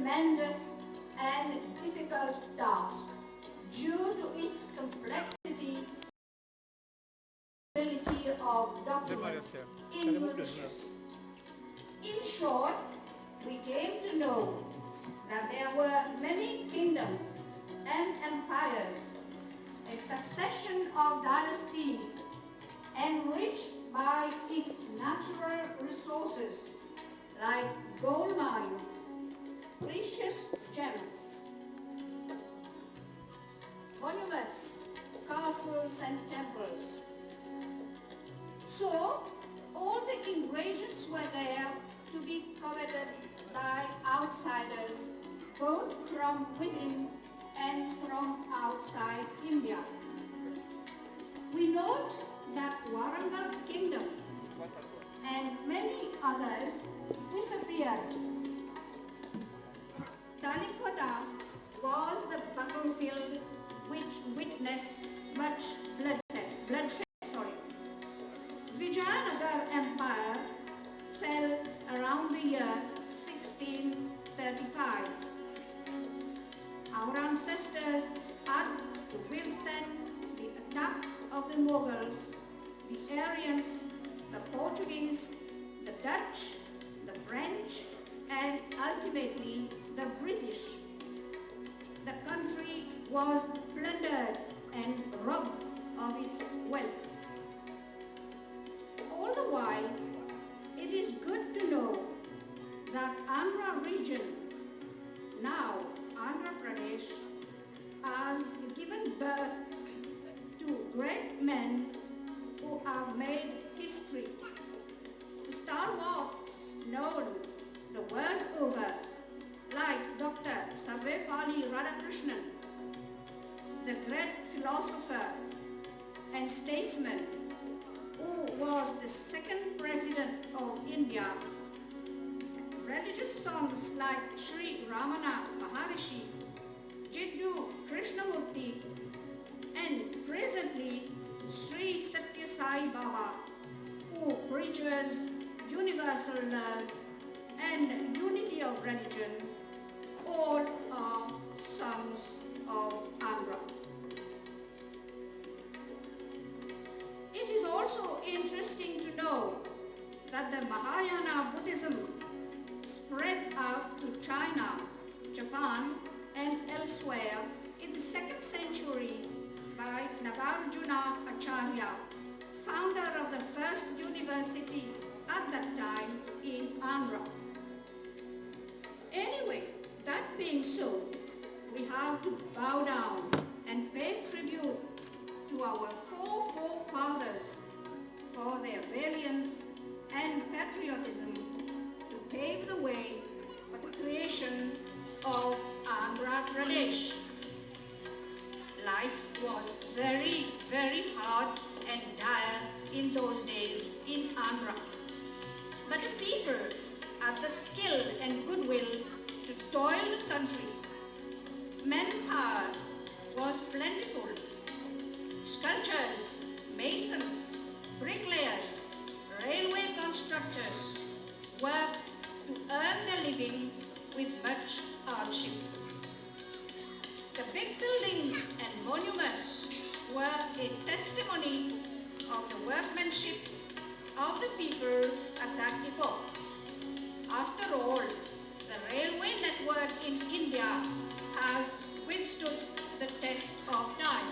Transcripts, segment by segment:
tremendous and difficult task due to its complexity of documents in Mauritius. In short, we came to know that there were many kingdoms and empires, a succession of dynasties enriched by its natural resources like gold mines, precious gems, monuments, castles and temples. So, all the ingredients were there to be coveted by outsiders, both from within and from outside India. We note that Warangal Kingdom and many others disappeared. Talikota was the battlefield which witnessed much bloodshed. Vijayanagar Empire fell around the year 1635. Our ancestors had to withstand the attack of the Mughals, the Aryans, the Portuguese, the Dutch, the French, and ultimately the British. The country was plundered and robbed of its wealth. All the while, it is good to know that Andhra region, now Andhra Pradesh, has given birth to great men who have made history. The stalwarts known the world over, like Dr. Sarvepalli Radhakrishnan, the great philosopher and statesman who was the second president of India. Religious sons like Sri Ramana Maharishi, Jiddu Krishnamurti, and presently Sri Satya Sai Baba, who preaches universal love and unity of religion, all are sons of Andhra. It is also interesting to know that the Mahayana Buddhism spread out to China, Japan, and elsewhere in the 2nd century by Nagarjuna Acharya, founder of the first university at that time in Andhra. Anyway, that being so, we have to bow down and pay tribute to our four forefathers for their valiance and patriotism to pave the way for the creation of Andhra Pradesh. Life was very, very hard and dire in those days in Andhra. But the people had the skill and goodwill to toil the country. Manpower was plentiful. Sculptors, masons, bricklayers, railway constructors worked to earn their living with much hardship. The big buildings and monuments were a testimony of the workmanship of the people at that epoch. After all, the railway network in India has withstood the test of time.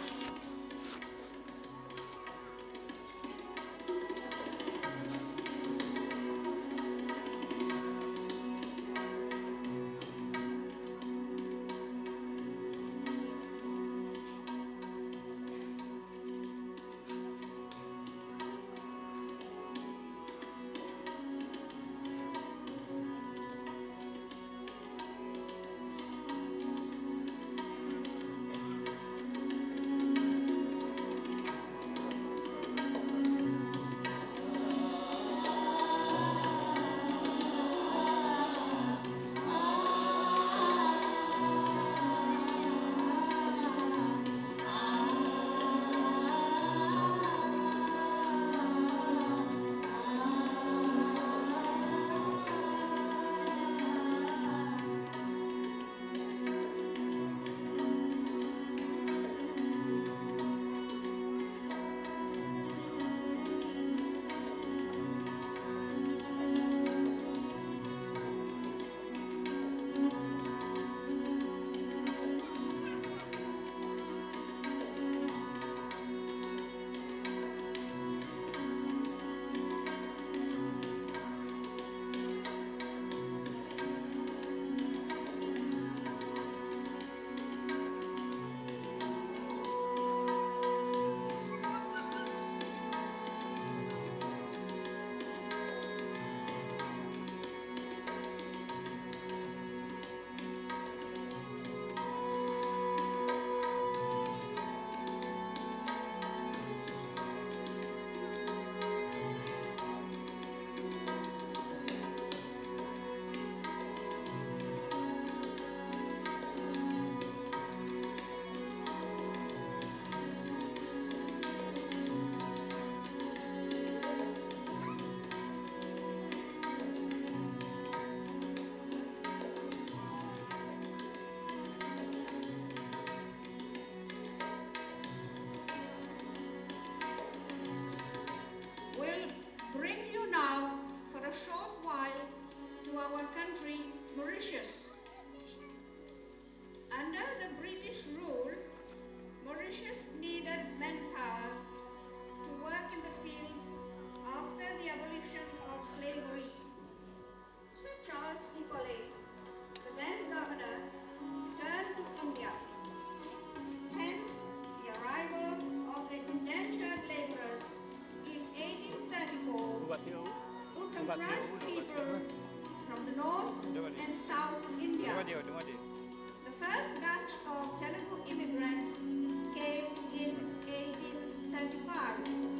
our country, Mauritius. Under the British rule, Mauritius needed manpower to work in the fields after the abolition of slavery. Sir Charles Nicolay, the then governor, turned to India. Hence, the arrival of the indentured laborers in 1834, who comprised people from the north and south India. The first batch of Telugu immigrants came in 1835.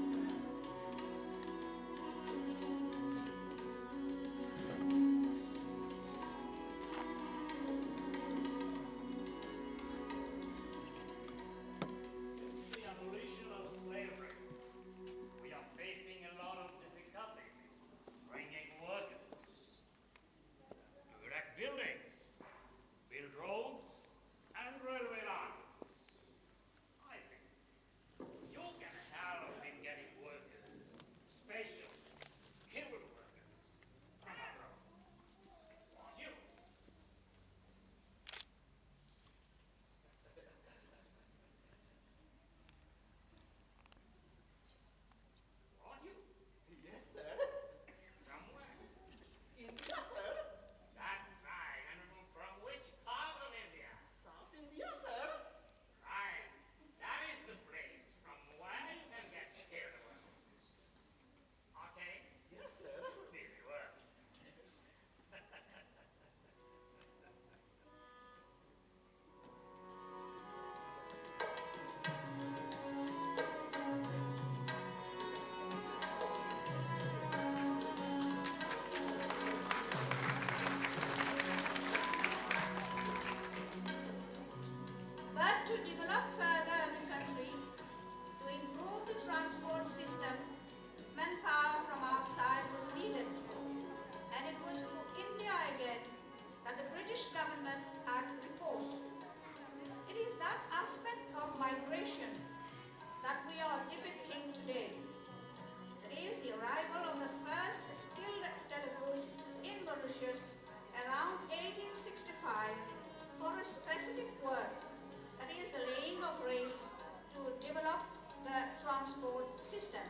But to develop further the country, to improve the transport system, manpower from outside was needed. And it was to India again that the British government had recourse. It is that aspect of migration that we are depicting today. That is the arrival of the first skilled Telugus in Mauritius around 1865 for a specific work, that is the laying of rails to develop the transport system.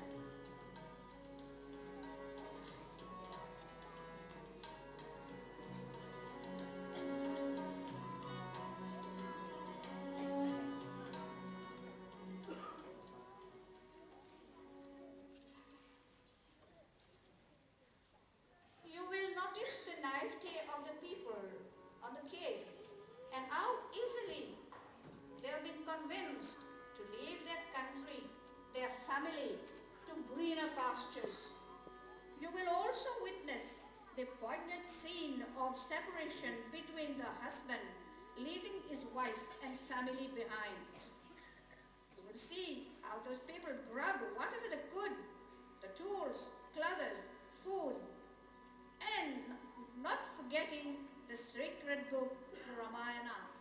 You will notice the naivety of the people on the cave and how easily they have been convinced to leave their country, their family, to greener pastures. You will also witness the poignant scene of separation between the husband leaving his wife and family behind. You will see how those people grab whatever they could, the tools, clothes, food, and not forgetting the sacred book, Ramayana.